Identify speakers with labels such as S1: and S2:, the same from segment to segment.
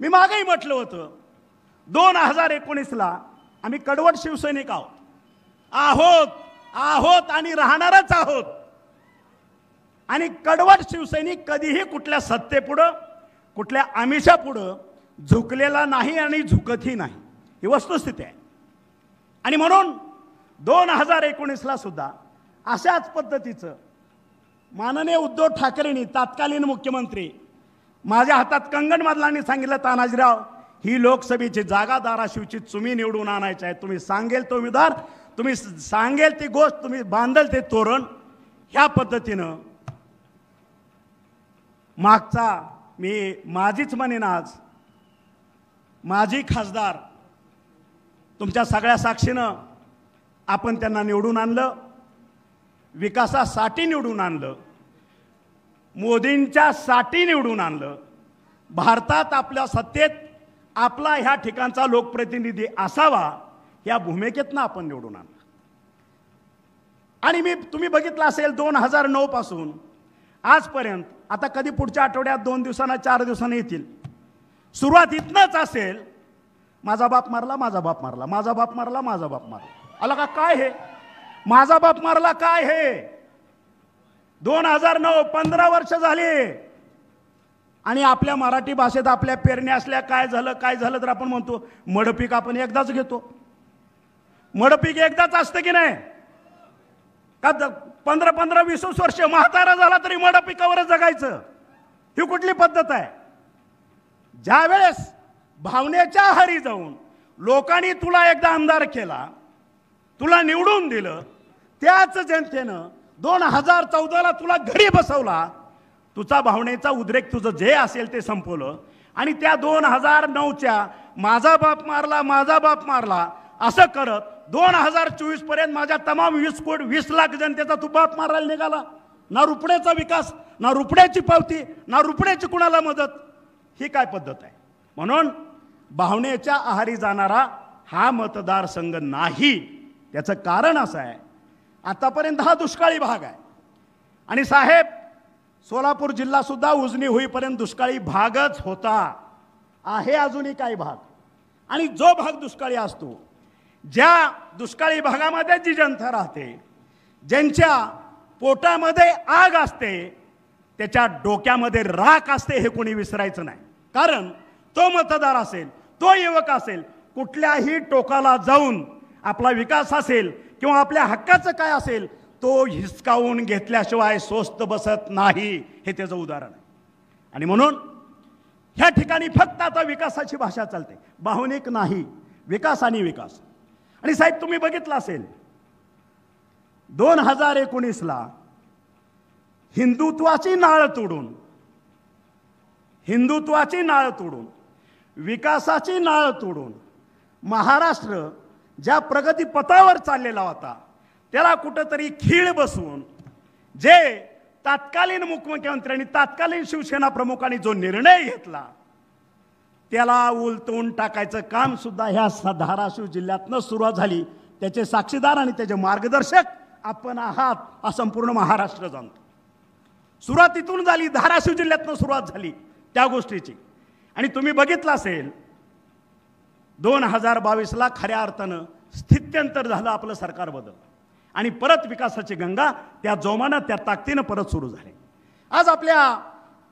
S1: मी मागेही म्हटलं होतं 2019ला आम्ही कडवट शिवसैनिक आहोत आणि राहणारच आहोत। आणि कडवट शिवसैनिक कधीही कुठल्या सत्तेपुढं कुठल्या आमिषापुढं झुकलेला नाही आणि झुकतही नाही, ही वस्तुस्थिती आहे। आणि म्हणून 2019ला सुद्धा अशाच पद्धतीचं माननीय उद्धव ठाकरेंनी तत्कालीन मुख्यमंत्री माझ्या हातात कंगण बांधल्याने सांगितलं, तानाजीराव ही लोकसभेची जागा धाराशिवची तुम्ही निवडून आणायची आहे, तुम्ही सांगेल तो उमेदवार, तुम्ही सांगेल ती गोष्ट, तुम्ही बांधल ते तोरण। ह्या पद्धतीनं मागचा मी माझीच म्हणेन आज माजी खासदार तुमच्या सगळ्या साक्षीनं आपण त्यांना निवडून आणलं, विकासासाठी निवडून आणलं, मोदींच्या साठी निवडून आणलं। भारतात आपल्या सत्तेत आपला ह्या ठिकाणचा लोकप्रतिनिधी असावा या भूमिकेतनं आपण निवडून आणलं। आणि तुम्ही बघितलं असेल 2009 पासून आजपर्यंत, आता कधी पुढच्या आठवड्यात 2 दिवसांना 4 दिवसांनी येतील, सुरुवात इथनंच असेल, माझा बाप मारला, माझा बाप मारला, माझा बाप मारला, माझा बाप मारला। आला का काय हे माझा बाप मारला काय हे? 2009 15 वर्ष झाली आणि आपल्या मराठी भाषेत आपल्या पेरण्या असल्या काय झालं तर आपण म्हणतो मडपीक आपण एकदाच घेतो। मडपीक एकदाच असतं की नाही का? 15-15 20 वर्ष म्हातारा झाला तरी मडपिकावरच जगायचं, ही कुठली पद्धत आहे? ज्या वेळेस भावनेच्या आहारी जाऊन लोकांनी तुला एकदा आमदार केला, तुला निवडून दिलं, त्याच जनतेनं 2014ला तुला घरी बसवला, तुझा भावनेचा उद्रेक तुझं जे असेल ते संपवलं आणि त्या 2009च्या माझा बाप मारला असं करत 2024 पर्यंत माझ्या तमाम 20 लाख जनतेचा तू बाप मारायला निघाला। ना रुपड्याचा विकास, ना रुपड्याची पावती, ना रुपड्याची कुणाला मदत, ही काय पद्धत आहे? म्हणून भावनेच्या आहारी जाणारा हा मतदारसंघ नाही। त्याचं कारण असं आहे, आतापर्यंत हा दुष्काळी भाग आहे आणि साहेब सोलापूर जिल्हा सुद्धा उजनी होईपर्यंत दुष्काळी भागच होता, आहे अजूनही काही भाग। आणि जो भाग दुष्काळी असतो, ज्या दुष्काळी भागामध्ये जी जनता राहते, ज्यांच्या पोटामध्ये आग असते, त्याच्या डोक्यामध्ये राख असते, हे कोणी विसरायचं नाही। कारण तो मतदार असेल, तो युवक असेल, कुठल्याही टोकाला जाऊन आपला विकास असेल किंवा आपल्या हक्काचं काय असेल तो हिसकावून घेतल्याशिवाय स्वस्त बसत नाही, हे त्याचं उदाहरण आहे। आणि म्हणून ह्या ठिकाणी फक्त आता विकासाची भाषा चालते, भावनिक नाही, विकास आणि विकास। आणि साहेब तुम्ही बघितलं असेल 2019ला हिंदुत्वाची नाळ तोडून विकासाची नाळ तोडून महाराष्ट्र ज्या प्रगती पथावर चाललेला होता त्याला कुठेतरी खीळ बसवून जे तत्कालीन मुख्यमंत्र्यांनी तत्कालीन शिवसेना प्रमुखांनी जो निर्णय घेतला त्याला उलटवून टाकायचं काम सुद्धा ह्या धाराशिव जिल्ह्यातनं सुरुवात झाली। त्याचे साक्षीदार आणि त्याचे मार्गदर्शक आपण आहात, हा संपूर्ण महाराष्ट्र जाणतो। सुरुवातीतून झाली, धाराशिव जिल्ह्यातनं सुरुवात झाली त्या गोष्टीची। आणि तुम्ही बघितलं असेल 2022ला खऱ्या अर्थानं स्थित्यंतर झालं, आपलं सरकार बदललं आणि परत विकासाची गंगा त्या जोमानं त्या ताकदीनं परत सुरू झाली। आज आपल्या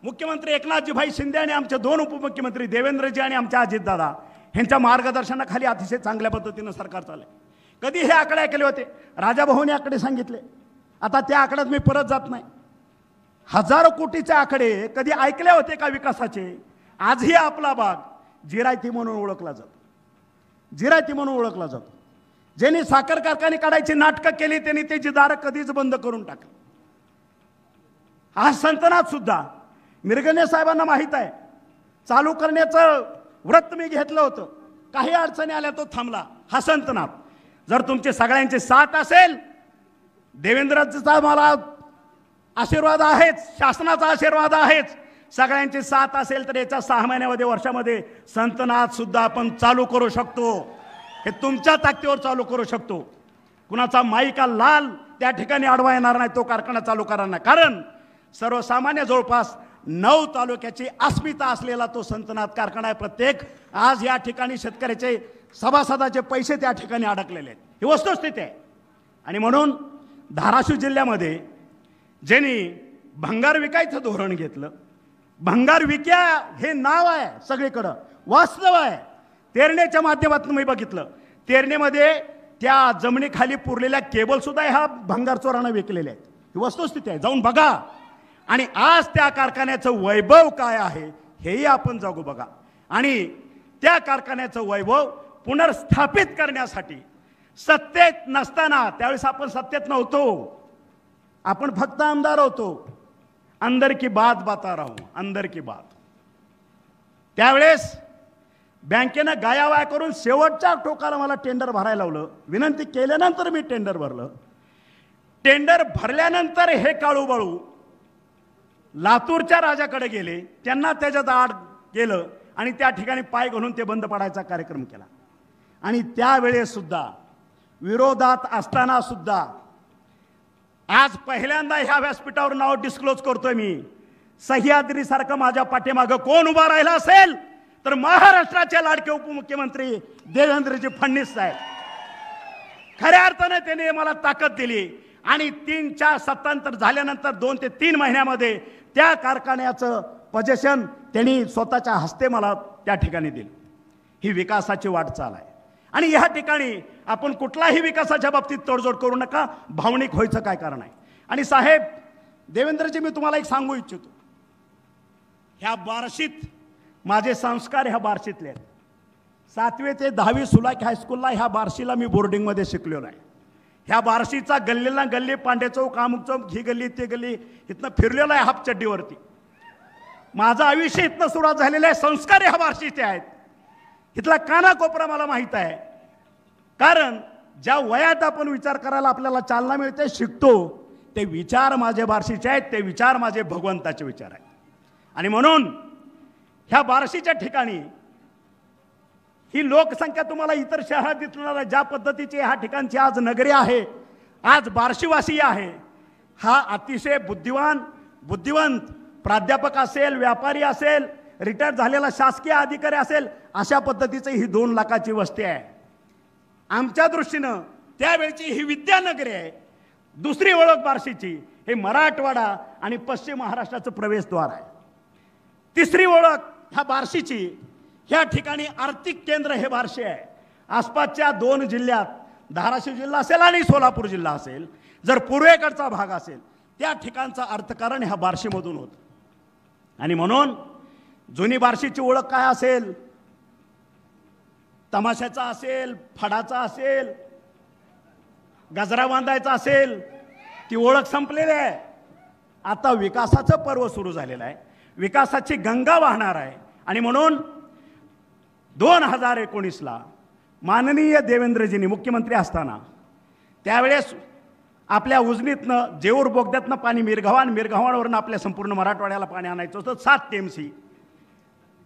S1: मुख्यमंत्री एकनाथजीभाई शिंदे आणि आमचे 2 उपमुख्यमंत्री देवेंद्रजी आणि आमच्या अजितदादा यांच्या मार्गदर्शनाखाली अतिशय चांगल्या पद्धतीनं सरकार चाललंय। कधी हे आकडे केले होते, राजाभाऊने आकडे सांगितले, आता त्या आकड्यात मी परत जात नाही। हजारो कोटीचे आकडे कधी ऐकले होते का विकासाचे? आजही आपला भाग जिरायती म्हणून ओळखला जातो, ज्यांनी साखर कारखाने काढायची नाटकं केली त्यांनी त्याची दारं कधीच बंद करून टाकली। हा संतनाद सुद्धा मिरगणे साहेबांना माहीत आहे, चालू करण्याचं व्रत मी घेतलं होतं, काही अडचणी आल्या तो थांबला। हा संतनाद जर तुमचे सगळ्यांचे साथ असेल, देवेंद्रचा मला आशीर्वाद आहेच, शासनाचा आशीर्वाद आहेच, सगळ्यांची साथ असेल तर याच्या 6 महिन्यामध्ये वर्षामध्ये संतनाद सुद्धा आपण चालू करू शकतो। हे तुमच्या ताकदीवर चालू करू शकतो। कुणाचा माईका लाल त्या ठिकाणी अडवा येणार नाही, तो कारखाना चालू करणार नाही। कारण सर्वसामान्य जवळपास 9 तालुक्याची अस्मिता असलेला तो संतनाद कारखाना आहे. प्रत्येक आज या ठिकाणी शेतकऱ्याचे सभासदाचे पैसे त्या ठिकाणी अडकलेले आहेत. ही वस्तुस्थिती आहे. आणि म्हणून धाराशिव जिल्ह्यामध्ये ज्यांनी भंगार विकायचं धोरण घेतलं, भंगार विक्या हे नाव आहे सगळीकडं, वास्तव आहे. तेरणेच्या माध्यमातून मी बघितलं, तेरणेमध्ये त्या जमिनीखाली पुरलेल्या केबल सुद्धा ह्या भंगार चोरांना विकलेल्या आहेत. ही वस्तुस्थिती आहे, जाऊन बघा. आणि आज त्या कारखान्याचं वैभव काय आहे हेही आपण जाऊ बघा. आणि त्या कारखान्याचं वैभव पुनर्स्थापित करण्यासाठी सत्तेत नसताना, त्यावेळेस आपण सत्तेत नव्हतो, आपण फक्त आमदार होतो, अंदर की बात बाता राहू, अंदर की बात. त्यावेळेस बँकेनं गायावाया करून शेवटच्या टोकाला मला टेंडर भरायला लावलं. विनंती केल्यानंतर मी टेंडर भरलं. टेंडर भरल्यानंतर हे काळूबाळू लातूरच्या राजाकडे गेले, त्यांना त्याच्यात आड केलं आणि त्या ठिकाणी पाय घालून ते बंद पाडायचा कार्यक्रम केला. आणि त्यावेळेस सुद्धा विरोधात असताना सुद्धा आज पहिल्यांदा ह्या व्यासपीठावर नाव डिस्क्लोज करतोय मी. सह्याद्रीसारखं माझ्या पाठीमागं कोण उभा राहिला असेल तर महाराष्ट्राचे लाडके उपमुख्यमंत्री देवेंद्रजी फडणवीस साहेब. खऱ्या अर्थाने त्याने मला ताकद दिली. आणि 3-4 सत्तांतर झाल्यानंतर 2 ते 3 महिन्यामध्ये त्या कारखान्याचं पोझिशन त्यांनी स्वतःच्या हस्ते मला त्या ठिकाणी दिलं. ही विकासाची वाटचाल आहे. आणि ह्या ठिकाणी आपण कुठलाही विकासाच्या बाबतीत तडजोड करू नका, भावनिक व्हायचं काय कारण आहे. आणि साहेब देवेंद्रजी, मी तुम्हाला एक सांगू इच्छितो, ह्या बार्शीत माझे संस्कार ह्या बार्शीतले आहेत. 7वी ते 10वी सुलाक हायस्कूलला ह्या बार्शीला मी बोर्डिंगमध्ये शिकलेलो आहे. ह्या बार्शीचा गल्लीला गल्ली, पांडे चौक, अमुक चौक, ही गल्ली ती गल्ली, इथनं फिरलेला आहे हाफ चड्डीवरती. माझं आयुष्य इथनं सुरुवात झालेलं आहे. संस्कार ह्या बार्शीचे आहेत. इथला कानाकोपरा मला माहीत आहे. कारण ज्या वयात आपण विचार करायला आपल्याला चालना मिळते, शिकतो, ते विचार माझे बार्शीचे आहेत, ते विचार माझे भगवंताचे विचार आहेत. आणि म्हणून ह्या बार्शीच्या ठिकाणी ही लोकसंख्या तुम्हाला इतर शहरात दिसणार ज्या पद्धतीची ह्या ठिकाणची आज नगरी आहे, आज बार्शीवासी आहे, हा अतिशय बुद्धिवंत प्राध्यापक असेल, व्यापारी असेल, रिटायर झालेला शासकीय अधिकारी असेल, अशा पद्धतीची ही 2 लाखाची वस्ती आहे. आमच्या दृष्टीनं त्यावेळची ही विद्यानगरी आहे. दुसरी ओळख बार्शीची हे मराठवाडा आणि पश्चिम महाराष्ट्राचं प्रवेशद्वार आहे. तिसरी ओळख ह्या बार्शीची, ह्या ठिकाणी आर्थिक केंद्र हे बार्शी आहे. आसपासच्या 2 जिल्ह्यात, धाराशिव जिल्हा असेल आणि सोलापूर जिल्हा असेल, जर पूर्वेकडचा भाग असेल, त्या ठिकाणचं अर्थकारण ह्या बार्शीमधून होतं. आणि म्हणून जुनी बार्शीची ओळख काय असेल, तमाशाचा असेल, फडाचा असेल, गजरा बांधायचा असेल, ती ओळख संपलेली आहे. आता विकासाचं पर्व सुरू झालेलं आहे, विकासाची गंगा वाहणार आहे. आणि म्हणून 2019ला माननीय देवेंद्रजींनी मुख्यमंत्री असताना त्यावेळेस आपल्या उजनीतनं, जेऊर बोगद्यातनं पाणी मिरगावान, मिरगावांवरून आपल्या संपूर्ण मराठवाड्याला पाणी आणायचं होतं. 7 TMC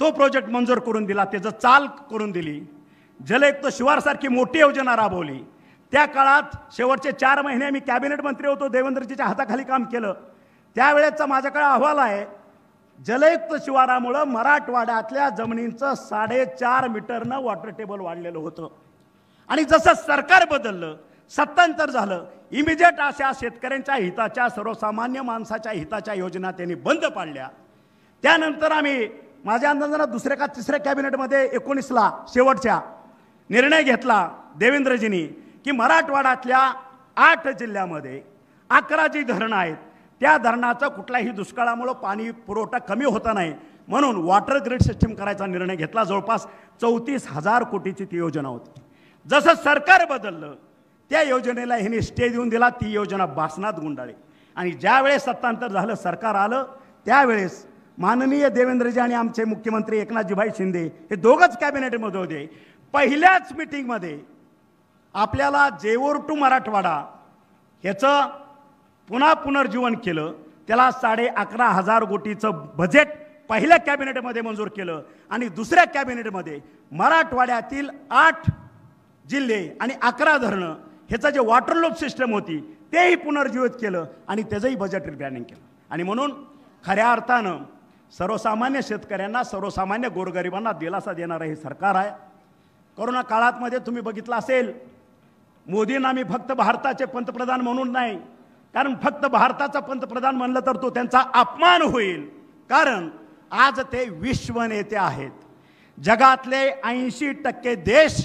S1: तो प्रोजेक्ट मंजूर करून दिला, त्याचं चाल करून दिली. जलयुक्त शिवारसारखी मोठी योजना राबवली. त्या काळात शेवटचे 4 महिने मी कॅबिनेट मंत्री होतो, देवेंद्रजीच्या हाताखाली काम केलं. त्यावेळेचा माझ्याकडे अहवाल आहे, जलयुक्त शिवारामुळं मराठवाड्यातल्या जमिनींचं 4.5 मीटरनं वॉटर टेबल वाढलेलं होतं. आणि जसं सरकार बदललं, सत्तांतर झालं, इमिजिएट अशा शेतकऱ्यांच्या हिताच्या, सर्वसामान्य माणसाच्या हिताच्या योजना त्यांनी बंद पाडल्या. त्यानंतर आम्ही माझ्या अंदाजानं दुसऱ्या का तिसऱ्या कॅबिनेटमध्ये 19ला शेवटच्या निर्णय घेतला देवेंद्रजींनी की मराठवाड्यातल्या 8 जिल्ह्यामध्ये 11 जी धरणं आहेत, त्या धरणाचा कुठल्याही दुष्काळामुळे पाणी पुरवठा कमी होता नाही म्हणून वॉटर ग्रिड सिस्टीम करायचा निर्णय घेतला. जवळपास 34,000 कोटीची ती योजना होती. जसं सरकार बदललं, त्या योजनेला ह्यांनी स्टे देऊन दिला, ती योजना बासनात गुंडाळली. आणि ज्यावेळेस सत्तांतर झालं, सरकार आलं, त्यावेळेस माननीय देवेंद्रजी आणि आमचे मुख्यमंत्री एकनाथजीभाई शिंदे हे दोघंच कॅबिनेटमध्ये होते. पहिल्याच मीटिंगमध्ये आपल्याला जेऊर टू मराठवाडा ह्याचं पुनर्जीवन केलं. त्याला 11,500 कोटीचं बजेट पहिल्या कॅबिनेटमध्ये मंजूर केलं. आणि दुसऱ्या कॅबिनेटमध्ये मराठवाड्यातील 8 जिल्हे आणि 11 धरणं ह्याचं जे वॉटर लूप सिस्टम होती तेही पुनर्जीवित केलं आणि त्याचंही बजेट रिप्लॅनिंग केलं. आणि म्हणून खऱ्या अर्थानं सर्वसामान्य शेतकऱ्यांना, सर्वसामान्य गोरगरिबांना दिलासा देणारं हे सरकार आहे. कोरोना काळात मध्ये तुम्ही बघितलं असेल, मोदींना मी फक्त भारताचे पंतप्रधान म्हणून नाही, कारण फक्त भारताचा पंतप्रधान म्हणलं तर तो त्यांचा अपमान होईल. कारण आज ते विश्व नेते आहेत. जगातले 80% देश,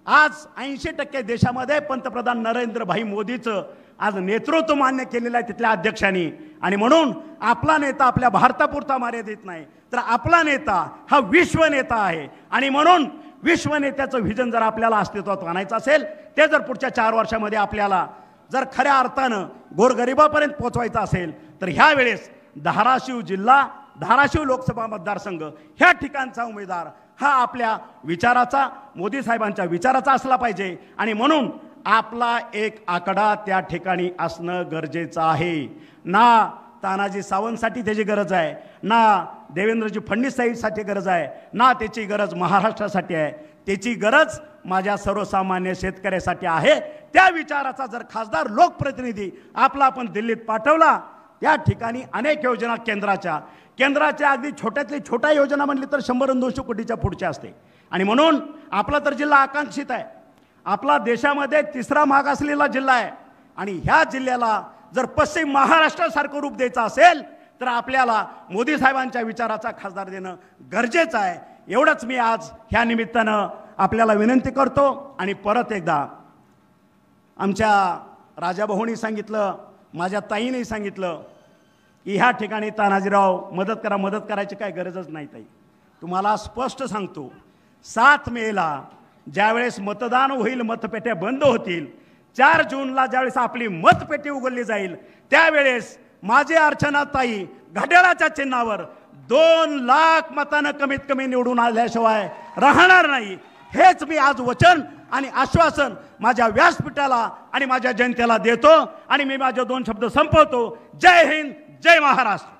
S1: आज 80% देशामध्ये पंतप्रधान नरेंद्रभाई मोदीचं आज नेतृत्व मान्य केलेलं आहे तिथल्या अध्यक्षांनी. आणि म्हणून आपला नेता आपल्या भारतापुरता मर्यादित नाही, तर आपला नेता हा विश्व नेता आहे. आणि म्हणून विश्व नेत्याचं व्हिजन जर आपल्याला अस्तित्वात आणायचं असेल, ते जर पुढच्या 4 वर्षामध्ये आपल्याला जर खऱ्या अर्थानं गोरगरिबापर्यंत पोहोचवायचं असेल, तर ह्या वेळेस धाराशिव जिल्हा, धाराशिव लोकसभा मतदारसंघ ह्या ठिकाणचा उमेदवार हा आपल्या विचाराचा, मोदी साहेबांच्या विचाराचा असला पाहिजे. आणि म्हणून आपला एक आकडा त्या ठिकाणी असणं गरजेचं आहे. ना तानाजी सावंतसाठी त्याची गरज आहे, ना देवेंद्रजी फडणवीससाठी गरज आहे, ना त्याची गरज महाराष्ट्रासाठी आहे. त्याची गरज माझ्या सर्वसामान्य शेतकऱ्यासाठी आहे. त्या विचाराचा जर खासदार, लोकप्रतिनिधी आपला आपण दिल्लीत पाठवला, त्या ठिकाणी अनेक योजना केंद्राच्या अगदी छोट्यातली छोट्या योजना म्हणली तर 100-200 कोटीच्या पुढच्या असते. आणि म्हणून आपला तर जिल्हा आकांक्षित आहे. आपला देशामध्ये 3रा मागासलेला जिल्हा आहे. आणि ह्या जिल्ह्याला जर पश्चिम महाराष्ट्रासारखं रूप द्यायचं असेल, तर आपल्याला मोदी साहेबांच्या विचाराचा खासदार देणं गरजेचं आहे. एवढंच मी आज ह्या निमित्तानं आपल्याला विनंती करतो. आणि परत एकदा आमच्या राजाभाऊंनी सांगितलं, माझ्या ताईने सांगितलं की ह्या ठिकाणी तानाजीराव मदत करायची काय गरजच नाही. ताई, तुम्हाला स्पष्ट सांगतो, 7 मेला ज्यावेळेस मतदान होईल, मतपेट्या बंद होतील, 4 जूनला ज्यावेळेस आपली मतपेटी उघडली जाईल, त्यावेळेस माझी अर्चनाताई घड्याळाच्या चिन्हावर 2 लाख मतानं कमीत कमी निवडून आल्याशिवाय राहणार नाही. हेच मी आज वचन आणि आश्वासन माझ्या व्यासपीठाला आणि माझ्या जनतेला देतो. आणि मी माझे 2 शब्द संपवतो. जय हिंद, जय महाराष्ट्र.